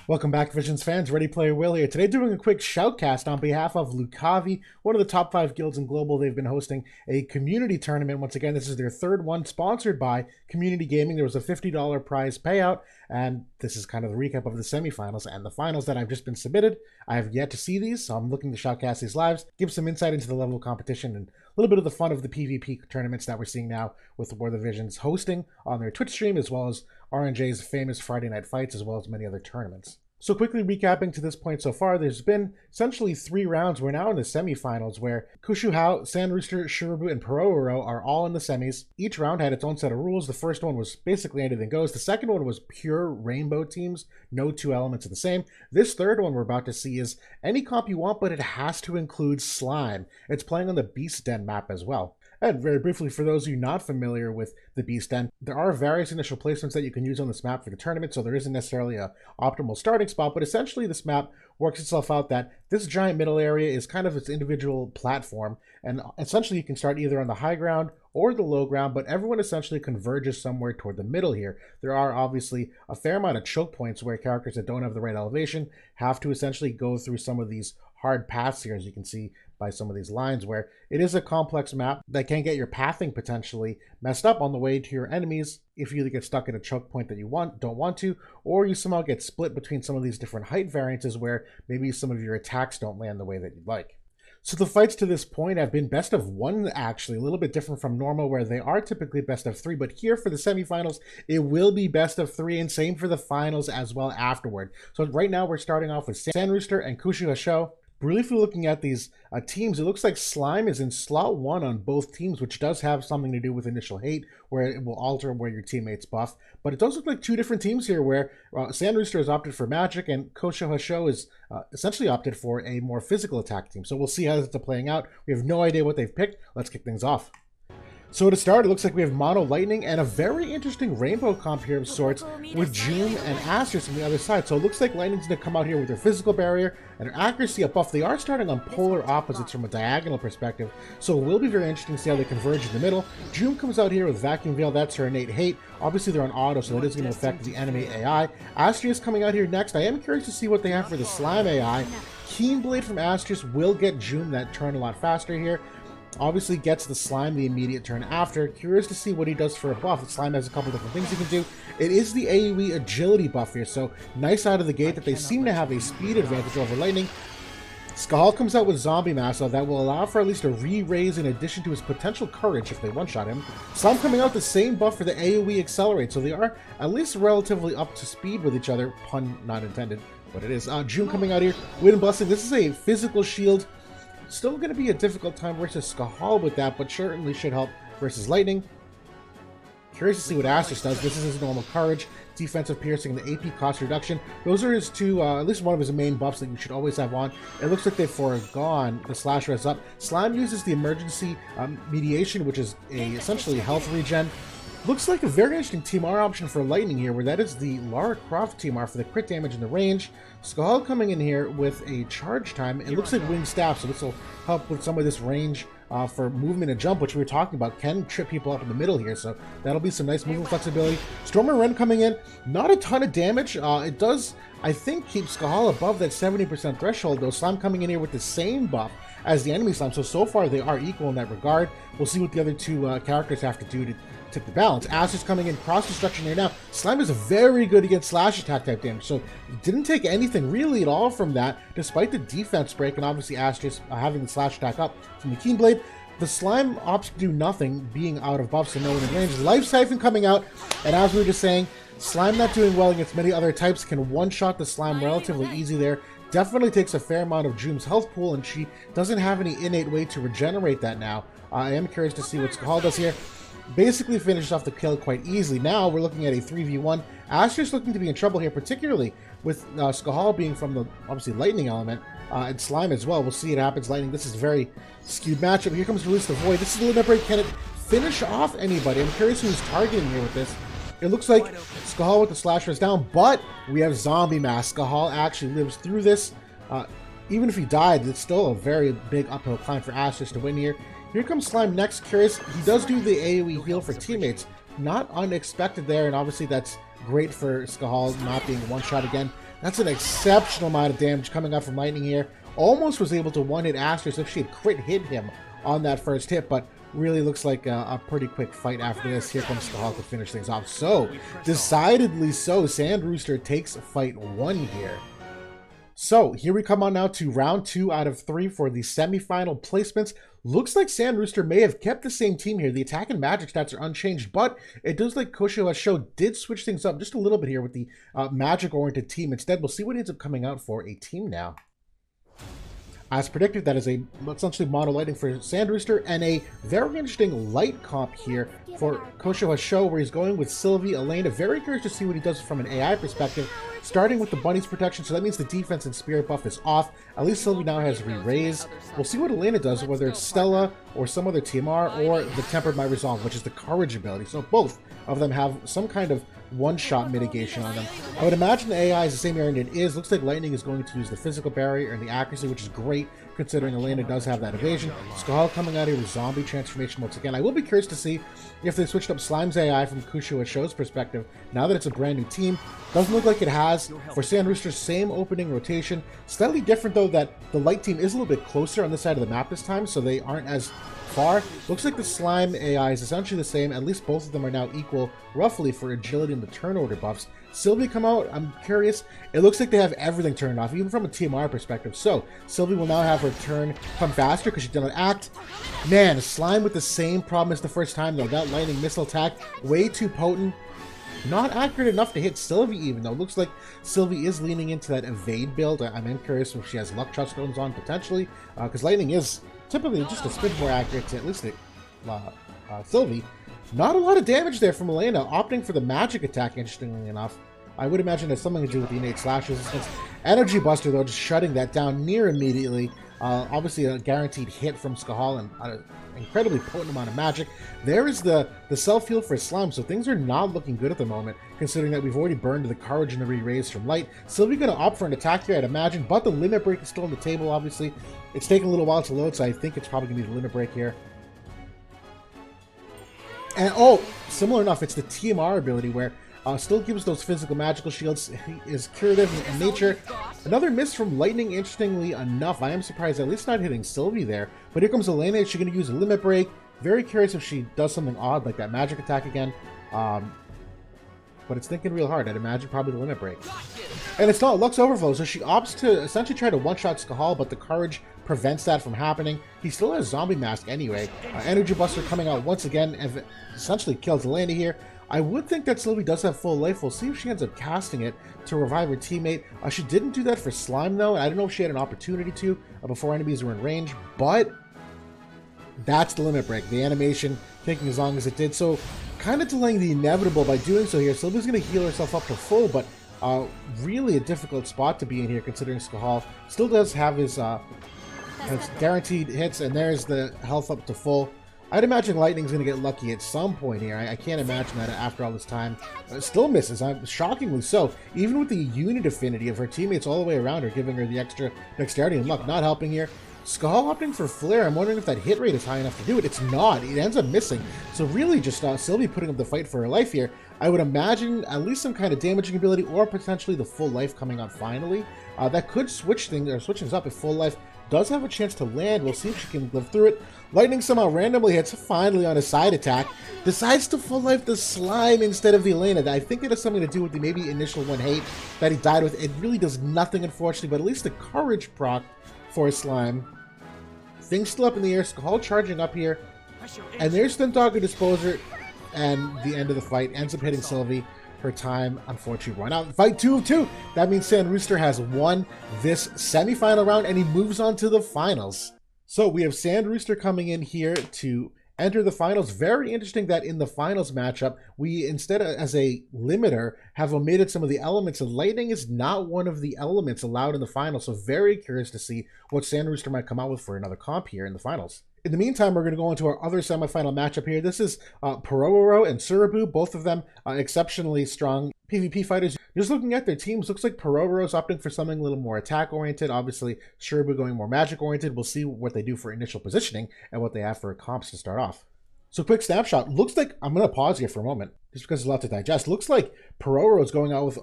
Welcome back, Visions fans. Ready Player Will here. Today doing a quick shoutcast on behalf of Lucavi, one of the top 5 guilds in Global. They've been hosting a community tournament. Once again, this is their third one, sponsored by Community Gaming. There was a $50 prize payout, and this is kind of the recap of the semifinals and the finals that have just been submitted. I have yet to see these, so I'm looking to shoutcast these lives, give some insight into the level of competition and a little bit of the fun of the PvP tournaments that we're seeing now with War of the Visions hosting on their Twitch stream, as well as RNJ's famous Friday Night Fights, as well as many other tournaments. So quickly recapping to this point so far, there's been essentially 3 rounds. We're now in the semifinals where Kushu Hao, Sand Rooster, Shurabu, and Peroro are all in the semis. Each round had its own set of rules. The first one was basically anything goes. The second one was pure rainbow teams. No 2 elements are the same. This third one we're about to see is any comp you want, but it has to include slime. It's playing on the Beast Den map as well. And very briefly, for those of you not familiar with the Beast Den, there are various initial placements that you can use on this map for the tournament, so there isn't necessarily a optimal starting spot, but essentially this map works itself out that this giant middle area is kind of its individual platform, and essentially you can start either on the high ground or the low ground, but everyone essentially converges somewhere toward the middle here. There are obviously a fair amount of choke points where characters that don't have the right elevation have to essentially go through some of these hard paths here, as you can see by some of these lines, where it is a complex map that can get your pathing potentially messed up on the way to your enemies if you either get stuck at a choke point that you don't want to, or you somehow get split between some of these different height variances where maybe some of your attacks don't land the way that you'd like. So the fights to this point have been best of 1, actually, a little bit different from normal where they are typically best of 3, but here for the semifinals, it will be best of 3, and same for the finals as well afterward. So right now we're starting off with Sand Rooster and Kushu Hao. Really, if you're looking at these teams, it looks like Slime is in slot 1 on both teams, which does have something to do with initial hate, where it will alter where your teammates buff. But it does look like 2 different teams here, where Sand Rooster has opted for magic, and Kushu Hao is essentially opted for a more physical attack team. So we'll see how this is playing out. We have no idea what they've picked. Let's kick things off. So to start, it looks like we have Mono Lightning and a very interesting rainbow comp here of sorts with June and Asterisk on the other side. So it looks like Lightning's going to come out here with their physical barrier and their accuracy up buff. They are starting on polar opposites from a diagonal perspective, so it will be very interesting to see how they converge in the middle. June comes out here with Vacuum Veil. That's her innate hate. Obviously they're on auto, so that is going to affect the enemy AI. Asterisk coming out here next. I am curious to see what they have for the Slime AI. Keen Blade from Asterisk will get June that turn a lot faster here. Obviously gets the Slime the immediate turn after. Curious to see what he does for a buff. The Slime has a couple different things he can do. It is the AoE agility buff here, so nice out of the gate that they seem to have a speed advantage over Lightning. Skahal comes out with Zombie Mass, so that will allow for at least a re-raise in addition to his potential courage if they one-shot him. Slime coming out the same buff for the AoE Accelerate, so they are at least relatively up to speed with each other, pun not intended, but it is. June coming out here, Wind and Blessing. This is a physical shield. Still going to be a difficult time versus Skahal with that, but certainly should help versus Lightning. Curious to see what Asterisk does. This is his normal courage, defensive piercing, and the AP cost reduction. Those are his 2, at least one of his main buffs that you should always have on. It looks like they've foregone the slash res up. Slime uses the emergency mediation, which is essentially health regen. Looks like a very interesting TMR option for Lightning here, where that is the Lara Croft TMR for the crit damage and the range. Skahal coming in here with a charge time. It looks like Winged Staff, so this will help with some of this range for movement and jump, which we were talking about. Can trip people up in the middle here, so that'll be some nice movement flexibility. Storm and Ren coming in, not a ton of damage. It does, I think, keep Skahal above that 70% threshold, though. Slime coming in here with the same buff as the enemy Slime, so far they are equal in that regard. We'll see what the other 2 characters have to do to tip the balance. Asterisk coming in, cross destruction here now. Slime is very good against slash attack type damage, so didn't take anything really at all from that, despite the defense break, and obviously Asterisk having the slash attack up from the Keen Blade. The Slime opts to do nothing, being out of buffs and no one in range. Life Siphon coming out, and as we were just saying, Slime not doing well against many other types, can one-shot the Slime relatively easy there. Definitely takes a fair amount of June's health pool, and she doesn't have any innate way to regenerate that now. I am curious to see what Skahal does here. Basically finishes off the kill quite easily. Now we're looking at a 3v1. Asterisk looking to be in trouble here, particularly with Skahal being from the, obviously, Lightning element, and Slime as well. We'll see it happens. Lightning, this is a very skewed matchup. Here comes Release the Void. This is the limit break. Can it finish off anybody? I'm curious who's targeting here with this. It looks like Skahal with the slash is down, but we have Zombie Mass. Skahal actually lives through this. Even if he died, it's still a very big uphill climb for Asterisk to win here. Here comes Slime next. Curious, he does do the AoE heal for teammates. Not unexpected there, and obviously that's great for Skahal not being one-shot again. That's an exceptional amount of damage coming out from Lightning here. Almost was able to one-hit Asterisk if she had crit hit him on that first hit, but really looks like a pretty quick fight after this. Here comes Skahal to finish things off. So, decidedly so, Sand Rooster takes fight 1 here. So, here we come on now to round 2 out of 3 for the semifinal placements. Looks like Sand Rooster may have kept the same team here. The attack and magic stats are unchanged, but it does like Kosho Show did switch things up just a little bit here with the magic-oriented team. Instead, we'll see what ends up coming out for a team now. As predicted, that is essentially mono lighting for Sand Rooster, and a very interesting light comp here for Kosho Show, where he's going with Sylvie, Elena. Very curious to see what he does from an AI perspective, starting with the Bunny's protection, so that means the defense and spirit buff is off. At least Sylvie now has re-raise. We'll see what Elena does, whether it's Stella or some other TMR, or the Tempered My Resolve, which is the courage ability. So both of them have some kind of one-shot mitigation on them. I would imagine the AI is the same area it is. Looks like Lightning is going to use the physical barrier and the accuracy, which is great considering Elena does have that evasion. Skahal coming out here with zombie transformation once again. I will be curious to see if they switched up Slime's AI from Kosho Show's perspective now that it's a brand new team. Doesn't look like it has. For Sand Rooster, same opening rotation. Slightly different though that the light team is a little bit closer on this side of the map this time, so they aren't as far. Looks like the Slime AI is essentially the same. At least both of them are now equal, roughly, for agility and the turn order buffs. Sylvie come out, I'm curious. It looks like they have everything turned off, even from a TMR perspective. So, Sylvie will now have her turn come faster because she did an act. Man, Slime with the same problem as the first time, though. That lightning missile attack, way too potent. Not accurate enough to hit Sylvie, even though. Looks like Sylvie is leaning into that evade build. I'm curious if she has luck touchstones on, potentially, because lightning is typically just a bit more accurate to at least Sylvie. Not a lot of damage there from Elena, opting for the magic attack, interestingly enough. I would imagine there's something to do with the innate slash resistance. Energy Buster, though, just shutting that down near immediately. Obviously, a guaranteed hit from Skahal and an incredibly potent amount of magic. There is the self-heal for Slime, so things are not looking good at the moment, considering that we've already burned the courage and the re-raise from Light. Sylvie going to opt for an attack here, I'd imagine, but the limit break is still on the table, obviously. It's taking a little while to load, so I think it's probably going to be the limit break here. And, oh, similar enough, it's the TMR ability where still gives those physical magical shields, is curative in nature. Another miss from Lightning, interestingly enough. I am surprised at least not hitting Sylvie there. But here comes Elena. Is she going to use a limit break? Very curious if she does something odd like that magic attack again. But it's thinking real hard. I'd imagine probably the limit break. And it's not Lux Overflow, so she opts to essentially try to one-shot Skahal, but the courage prevents that from happening. He still has Zombie Mask anyway. Energy Buster coming out once again and essentially kills Elena here. I would think that Sylvie does have full life. We'll see if she ends up casting it to revive her teammate. She didn't do that for Slime, though. I don't know if she had an opportunity to before enemies were in range, but that's the limit break. The animation taking as long as it did, so kind of delaying the inevitable by doing so here. Sylvie's going to heal herself up to full, but really a difficult spot to be in here considering Skahal still does have his guaranteed hits, and there's the health up to full. I'd imagine Lightning's going to get lucky at some point here. I can't imagine that after all this time. Still misses, shockingly so. Even with the unit affinity of her teammates all the way around her, giving her the extra dexterity and luck. Not helping here. Skahal opting for Flare. I'm wondering if that hit rate is high enough to do it. It's not. It ends up missing. So really just Sylvie putting up the fight for her life here. I would imagine at least some kind of damaging ability or potentially the full life coming on finally. That could switch things up if full life does have a chance to land. We'll see if she can live through it. Lightning somehow randomly hits finally on a side attack. Decides to full life the Slime instead of the Elena. I think it has something to do with the maybe initial one hate that he died with. It really does nothing, unfortunately, but at least the courage proc for Slime. Things still up in the air. Skahal charging up here. And there's Stentogger Disposer. And the end of the fight ends up hitting Sylvie. Her time, unfortunately, run out. Fight 2 of 2. That means Sand Rooster has won this semifinal round, and he moves on to the finals. So we have Sand Rooster coming in here to enter the finals. Very interesting that in the finals matchup, we, instead of as a limiter, have omitted some of the elements, and Lightning is not one of the elements allowed in the finals. So very curious to see what Sand Rooster might come out with for another comp here in the finals. In the meantime, we're going to go into our other semifinal matchup here. This is Pororo and Surabu, both of them exceptionally strong PvP fighters. Just looking at their teams, looks like Pororo's opting for something a little more attack-oriented. Obviously, Surabu going more magic-oriented. We'll see what they do for initial positioning and what they have for comps to start off. So quick snapshot. Looks like, I'm going to pause here for a moment, just because there's a lot to digest. Looks like Pororo is going out with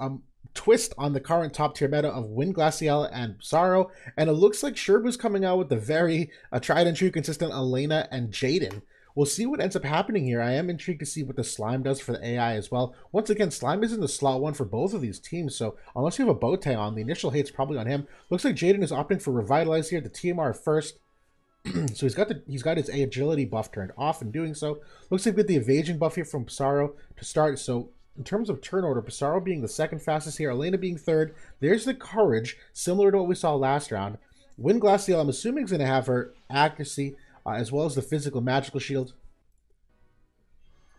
twist on the current top tier meta of Wind Glacial and Psaro, and it looks like Sherbu's coming out with the very tried and true consistent Elena and Jaden. We'll see what ends up happening here. I am intrigued to see what the Slime does for the AI as well. Once again, Slime is in the slot 1 for both of these teams, so unless you have a bow tie on, the initial hate's probably on him. Looks like Jaden is opting for Revitalize here, the TMR first. So he's got his agility buff turned off in doing so. Looks like we get the evasion buff here from Psaro to start, so in terms of turn order, Psaro being the second fastest here, Elena being third. There's the courage, similar to what we saw last round. Wind Glacial, I'm assuming, is going to have her accuracy, as well as the physical magical shield.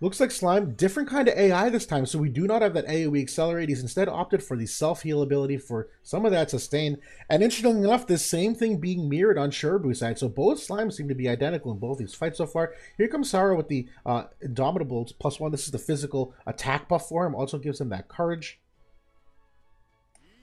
Looks like Slime, different kind of AI this time, so we do not have that AoE accelerate. He's instead opted for the self-heal ability for some of that sustain. And interestingly enough, this same thing being mirrored on Sherbu's side, so both Slimes seem to be identical in both these fights so far. Here comes Sara with the Indomitables +1. This is the physical attack buff for him, also gives him that courage.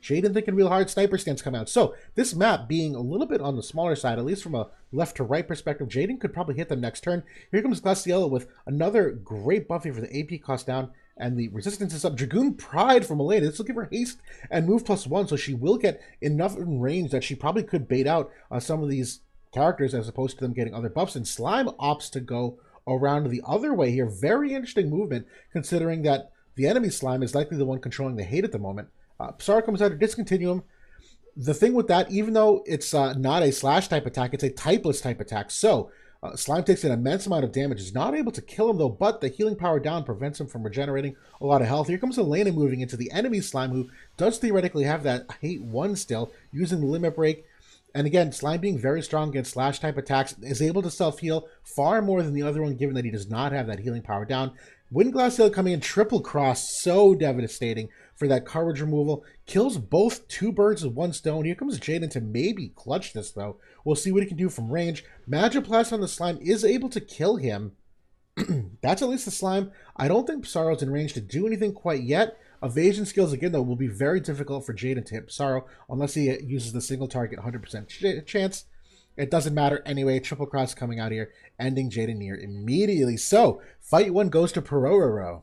Jaden thinking real hard, sniper stance come out. So this map being a little bit on the smaller side, at least from a left to right perspective, Jaden could probably hit them next turn. Here comes Glaciella with another great buffy for the AP cost down, and the resistance is up. Dragoon Pride from Elena. This will give her haste and move +1, so she will get enough in range that she probably could bait out some of these characters as opposed to them getting other buffs. And Slime opts to go around the other way here. Very interesting movement, considering that the enemy Slime is likely the one controlling the hate at the moment. Psaro comes out of Discontinuum. The thing with that, even though it's not a slash type attack, it's a typeless type attack. So Slime takes an immense amount of damage. Is not able to kill him though, but the healing power down prevents him from regenerating a lot of health. Here comes Elena moving into the enemy Slime, who does theoretically have that hate 1 still, using the limit break. And again, Slime being very strong against slash type attacks, is able to self-heal far more than the other one, given that he does not have that healing power down. Wind Glacial coming in triple cross, so devastating for that courage removal. Kills both 2 birds with 1 stone. Here comes Jaden to maybe clutch this, though. We'll see what he can do from range. Magiblast on the Slime is able to kill him. That's at least the Slime. I don't think Psaro's in range to do anything quite yet. Evasion skills, again, though, will be very difficult for Jaden to hit Psaro, unless he uses the single target 100% chance. It doesn't matter anyway. Triple cross coming out here, ending Jaden near immediately. So, fight 1 goes to Pororo.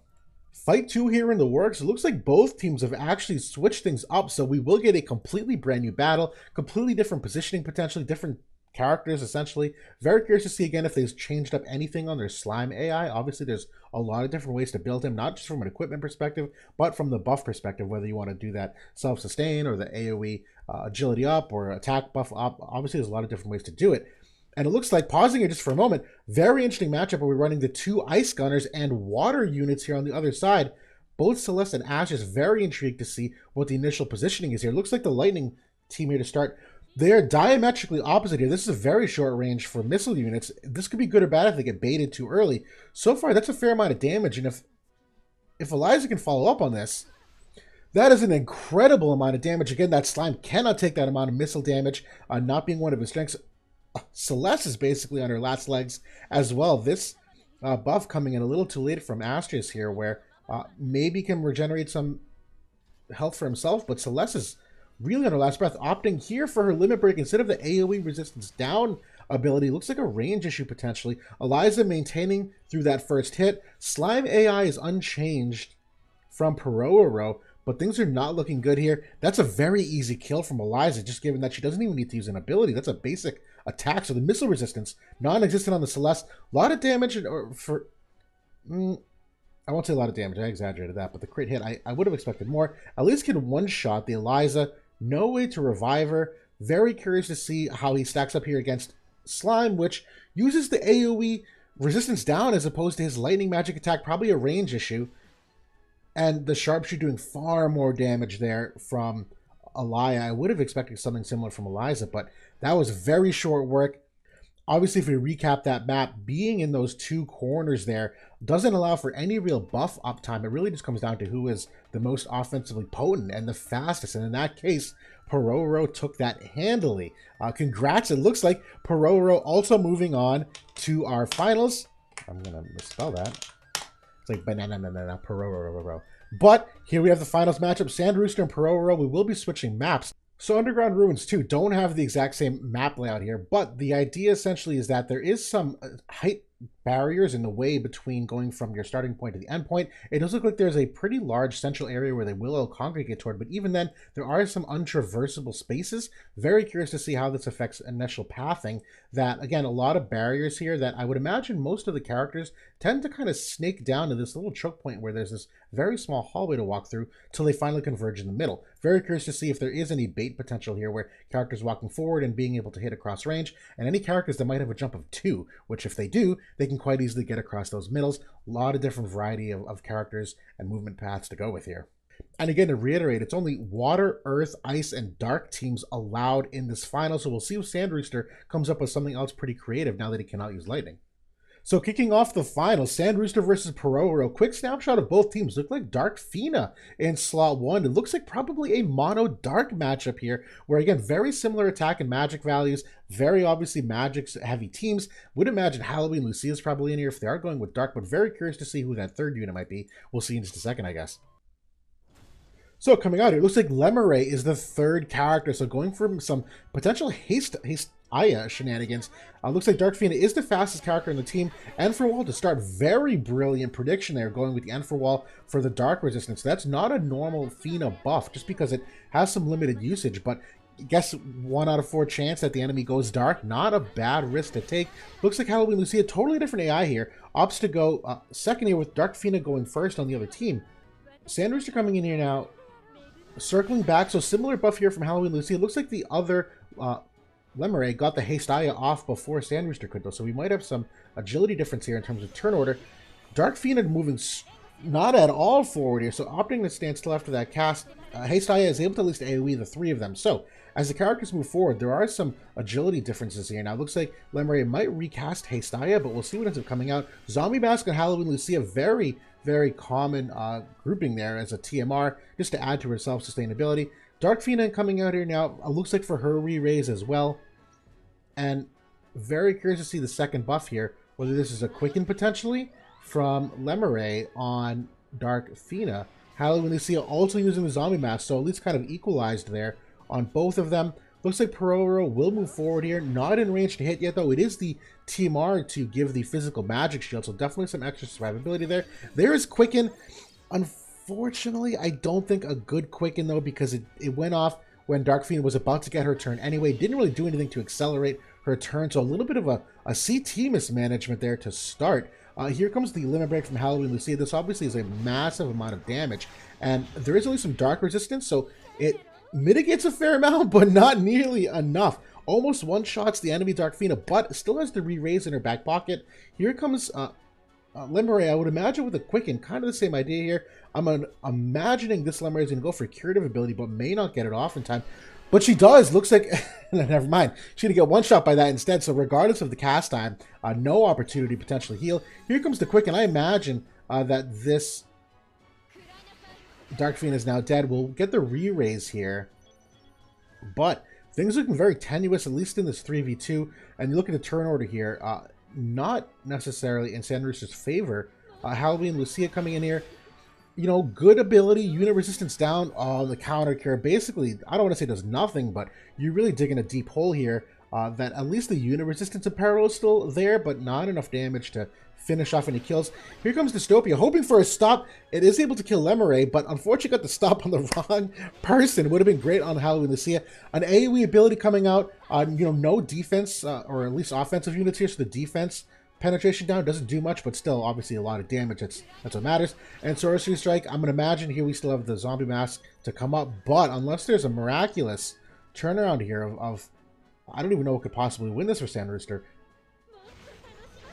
Fight 2 here in the works. It looks like both teams have actually switched things up, so we will get a completely brand new battle, completely different positioning, potentially different characters, essentially. Very curious to see again if they've changed up anything on their Slime AI. Obviously, there's a lot of different ways to build him, not just from an equipment perspective, but from the buff perspective, whether you want to do that self-sustain or the AoE agility up or attack buff up. Obviously, there's a lot of different ways to do it. And it looks like, pausing here just for a moment, very interesting matchup where we're running the 2 Ice Gunners and Water units here on the other side. Both Celeste and Ash is very intrigued to see what the initial positioning is here. It looks like the Lightning team here to start. They're diametrically opposite here. This is a very short range for missile units. This could be good or bad if they get baited too early. So far, that's a fair amount of damage, and if Eliza can follow up on this, that is an incredible amount of damage. Again, that Slime cannot take that amount of missile damage, not being one of his strengths. Celeste is basically on her last legs as well. This buff coming in a little too late from Astraeus here, where maybe can regenerate some health for himself, but Celeste is really on her last breath, opting here for her limit break instead of the AoE resistance down ability. Looks like a range issue potentially. Eliza maintaining through that first hit. Slime AI is unchanged from Pororo, but things are not looking good here. That's a very easy kill from Eliza, just given that she doesn't even need to use an ability. That's a basic attack. So the missile resistance, non-existent on the Celeste. A lot of damage for... I won't say a lot of damage. I exaggerated that, but the crit hit, I would have expected more. At least can one-shot the Eliza. No way to revive her. Very curious to see how he stacks up here against Slime, which uses the AoE resistance down as opposed to his lightning magic attack. Probably a range issue. And the sharpshooter doing far more damage there from Elia. I would have expected something similar from Eliza, but that was very short work. Obviously, if we recap that map, being in those 2 corners there, doesn't allow for any real buff uptime. It really just comes down to who is the most offensively potent and the fastest. And in that case, Pororo took that handily. Congrats. It looks like Pororo also moving on to our finals. I'm going to misspell that. It's like banana, Pororo. But here we have the finals matchup, Sandrooster and Pororo. We will be switching maps. So Underground Ruins 2 don't have the exact same map layout here, but the idea essentially is that there is some height barriers in the way between going from your starting point to the end point. It does look like there's a pretty large central area where they will all congregate toward, but even then, there are some untraversable spaces. Very curious to see how this affects initial pathing. That, again, a lot of barriers here that I would imagine most of the characters tend to kind of snake down to this little choke point where there's this very small hallway to walk through till they finally converge in the middle. Very curious to see if there is any bait potential here where characters walking forward and being able to hit across range, and any characters that might have a jump of 2, which if they do, they can quite easily get across those middles. A lot of different variety of characters and movement paths to go with here. And again, to reiterate, it's only water, earth, ice, and dark teams allowed in this final, so we'll see if Sandrooster comes up with something else pretty creative now that he cannot use lightning. So kicking off the final, Sandrooster versus Pororo. Quick snapshot of both teams. Look like Dark Fina in slot 1. It looks like probably a mono-dark matchup here, where again, very similar attack and magic values, very obviously magic-heavy teams. Would imagine Halloween Lucia's probably in here if they are going with dark, but very curious to see who that third unit might be. We'll see in just a second, I guess. So coming out here, it looks like Lemure is the third character, so going for some potential haste Aya shenanigans. Looks like Dark Fina is the fastest character in the team. Enferwall to start. Very brilliant prediction there, going with the Enferwall for the dark resistance. That's not a normal Fina buff, just because it has some limited usage, but I guess 1 out of 4 chance that the enemy goes dark. Not a bad risk to take. Looks like Halloween Lucia, totally different AI here. Opts to go second here with Dark Fina going first on the other team. Sandrooster coming in here now, circling back. So similar buff here from Halloween Lucia. Looks like the other Lemure got the Haste Aya off before Sandrooster could, though, so we might have some agility difference here in terms of turn order. Dark Fina moving not at all forward here, so opting to stand still after that cast. Haste Aya is able to at least AoE the 3 of them. So as the characters move forward, there are some agility differences here. Now it looks like Lemure might recast Haste Aya, but we'll see what ends up coming out. Zombie Mask and Halloween Lucia, very common grouping there as a TMR, just to add to her self-sustainability. Dark Fina coming out here now, looks like for her re-raise as well. And very curious to see the second buff here, whether this is a quicken potentially from Lemure on Dark Fina. Halloween Lucia also using the Zombie Mask, so at least kind of equalized there on both of them. Looks like Pororo will move forward here. Not in range to hit yet, though. It is the TMR to give the physical magic shield, so definitely some extra survivability there. There is Quicken. Unfortunately, I don't think a good Quicken, though, because it went off when Dark Fina was about to get her turn anyway. Didn't really do anything to accelerate her turn, so a little bit of a CT mismanagement there to start. Here comes the Limit Break from Halloween Lucia. This obviously is a massive amount of damage, and there is only some dark resistance, so it mitigates a fair amount, but not nearly enough. Almost one-shots the enemy Dark Fina, but still has the re-raise in her back pocket. Here comes Lemure, I would imagine with a Quicken, kind of the same idea here. I'm imagining this Lemure is going to go for curative ability, but may not get it off in time. But she does. Looks like, never mind. She's going to get one shot by that instead. So regardless of the cast time, no opportunity to potentially heal. Here comes the Quicken. I imagine that this Dark Fiend is now dead. We'll get the re-raise here. But things looking very tenuous, at least in this 3v2. And you look at the turn order here, not necessarily in Sandrooster's favor. Halloween Lucia coming in here. You know, good ability, unit resistance down on the counter cure. Basically, I don't want to say does nothing, but you're really digging a deep hole here. That at least the unit resistance apparel is still there, but not enough damage to finish off any kills. Here comes Dystopia, hoping for a stop. It is able to kill Lemure, but unfortunately got the stop on the wrong person. Would have been great on Halloween Lucia. An AoE ability coming out. You know, no defense, or at least offensive units here, so the defense penetration down doesn't do much, but still obviously a lot of damage. That's what matters. And Sorcery Strike, I'm gonna imagine here we still have the Zombie Mask to come up, but unless there's a miraculous turnaround here of I don't even know what could possibly win this for Sandrooster.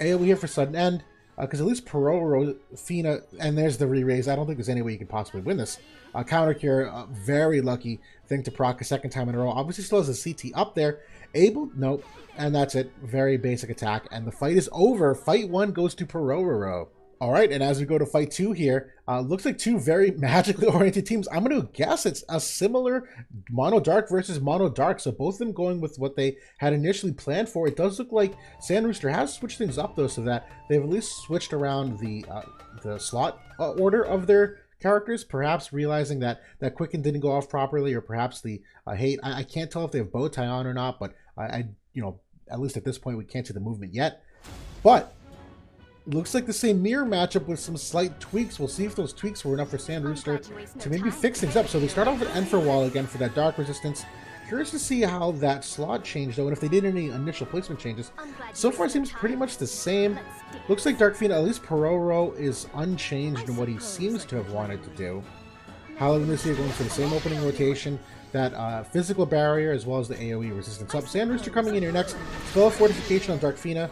AoE here for sudden end, because at least Pororo, Fina, and there's the re-raise. I don't think there's any way you can possibly win this. Counter cure, very lucky thing to proc a second time in a row. Obviously still has a CT up there. Nope. And that's it. Very basic attack. And the fight is over. Fight 1 goes to Pororo. All right, and as we go to fight 2 here, looks like two very magically oriented teams. I'm going to guess it's a similar mono dark versus mono dark, so both of them going with what they had initially planned for. It does look like Sand Rooster has switched things up though, so that they've at least switched around the slot order of their characters, perhaps realizing that that Quicken didn't go off properly, or perhaps the hate. I can't tell if they have bow tie on or not, but you know, at least at this point we can't see the movement yet. But looks like the same mirror matchup with some slight tweaks. We'll see if those tweaks were enough for Sand Rooster to maybe fix things up. So they start off with Enfer Wall again for that dark resistance. Curious to see how that slot changed though, and if they did any initial placement changes. So far it seems pretty much the same. Looks like Dark Fiend, at least Pororo, is unchanged in what he seems to have wanted to do. Halloween Lucia going for the same opening rotation, that physical barrier as well as the AoE resistance up. Sand Rooster coming in here next. Spell of Fortification on Darkfina.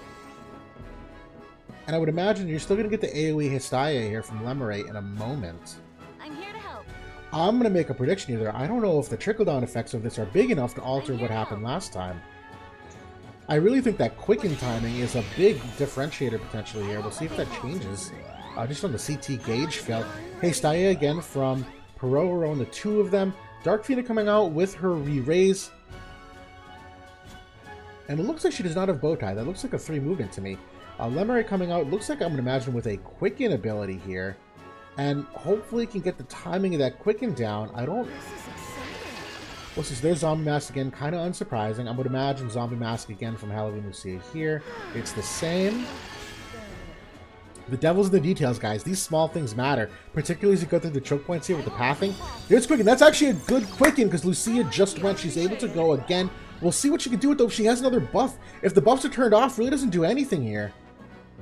And I would imagine you're still going to get the AoE Histaya here from Lemuray in a moment. I'm here to help. I'm going to make a prediction here. I don't know if the trickle-down effects of this are big enough to alter what happened last time. I really think that Quicken timing is a big differentiator potentially here. We'll see if that changes. Just on the CT gauge failed. Histaya again from Pororo and the two of them. Darkfina coming out with her re-raise. And it looks like she does not have Bowtie. That looks like a 3 movement to me. Lemuray coming out, looks like I'm going to imagine with a Quicken ability here. And hopefully can get the timing of that Quicken down. I don't... Well, since there's Zombie Mask again, kind of unsurprising. I would imagine Zombie Mask again from Halloween Lucia here. It's the same. The devil's in the details, guys. These small things matter, particularly as you go through the choke points here with the pathing. There's Quicken. That's actually a good Quicken because Lucia just went. She's able to go again. We'll see what she can do with it though if she has another buff. If the buffs are turned off, really doesn't do anything here.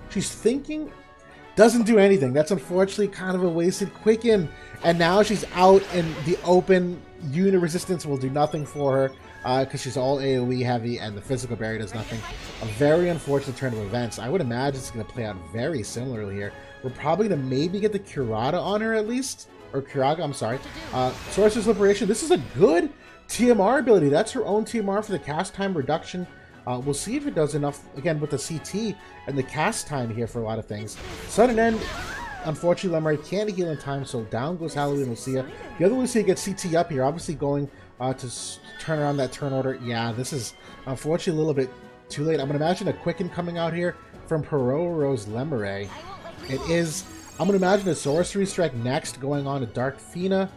She's thinking, doesn't do anything. That's unfortunately kind of a wasted Quicken. And now she's out in the open. Unit resistance will do nothing for her because she's all AoE heavy and the physical barrier does nothing. A very unfortunate turn of events. I would imagine it's going to play out very similarly here. We're probably going to maybe get the Kurata on her at least. Or Kuraga, I'm sorry. Sorcerer's Liberation. This is a good TMR ability. That's her own TMR for the cast time reduction. We'll see if it does enough, again, with the CT and the cast time here for a lot of things. Sudden End, unfortunately, Lemuray can't heal in time, so down goes Halloween Lucia. The other Lucia gets CT up here, obviously going to turn around that turn order. Yeah, this is unfortunately a little bit too late. I'm going to imagine a Quicken coming out here from Pororo's Lemuray. It is, I'm going to imagine a Sorcery Strike next going on to Darkfina.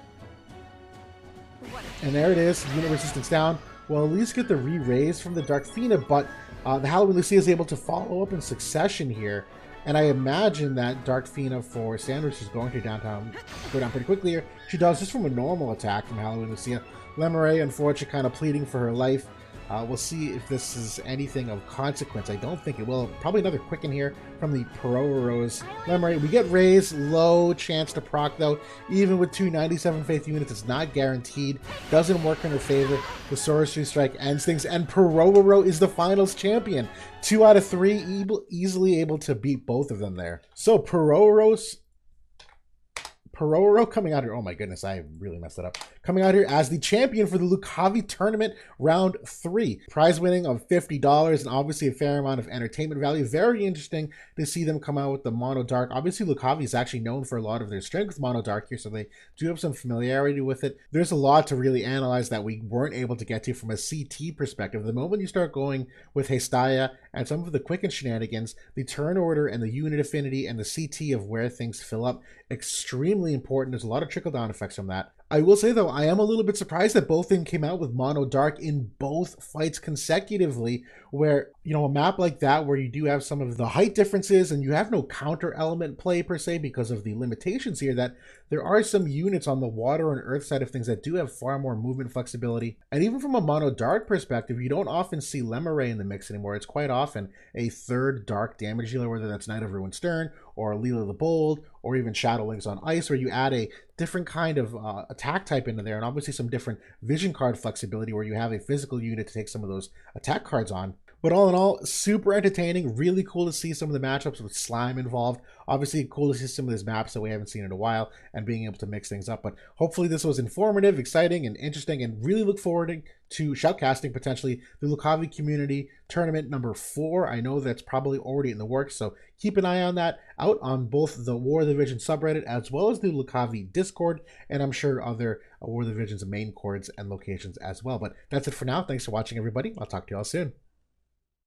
And there it is, unit resistance down. We'll at least get the re-raise from the Darkfina, but the Halloween Lucia is able to follow up in succession here. And I imagine that Darkfina for Sanders is going to go down pretty quickly here. She does just from a normal attack from Halloween Lucia. Lemuray, unfortunately, kind of pleading for her life. We'll see if this is anything of consequence. I don't think it will. Probably another Quicken here from the Pororo's Lemuray. We get raised. Low chance to proc, though. Even with 2 97 Faith units, it's not guaranteed. Doesn't work in her favor. The Sorcery Strike ends things. And Pororo is the finals champion. 2 out of 3, easily able to beat both of them there. So Pororo coming out here. Oh my goodness, I really messed that up. Coming out here as the champion for the Lucavi tournament round 3. Prize winning of $50 and obviously a fair amount of entertainment value. Very interesting to see them come out with the Mono Dark. Obviously, Lucavi is actually known for a lot of their strength with Mono Dark here, so they do have some familiarity with it. There's a lot to really analyze that we weren't able to get to from a CT perspective. The moment you start going with Histaya and some of the Quicken shenanigans, the turn order and the unit affinity and the CT of where things fill up, extremely important. There's a lot of trickle-down effects from that. I will say, though, I am a little bit surprised that both of them came out with Mono Dark in both fights consecutively, where, you know, a map like that where you do have some of the height differences and you have no counter element play per se because of the limitations here, that there are some units on the water and earth side of things that do have far more movement flexibility. And even from a Mono Dark perspective, you don't often see Lemuray in the mix anymore. It's quite often a third dark damage dealer, whether that's Knight of Ruined Stern or Leela the Bold or even Shadowlings on Ice, where you add a different kind of attack type into there, and obviously some different vision card flexibility where you have a physical unit to take some of those attack cards on. But all in all, super entertaining. Really cool to see some of the matchups with slime involved. Obviously, cool to see some of these maps that we haven't seen in a while and being able to mix things up. But hopefully, this was informative, exciting, and interesting. And really look forward to shoutcasting potentially the Lucavi Community Tournament number 4. I know that's probably already in the works, so keep an eye on that out on both the War of the Vision subreddit as well as the Lucavi Discord, and I'm sure other War of the Vision's main chords and locations as well. But that's it for now. Thanks for watching, everybody. I'll talk to you all soon.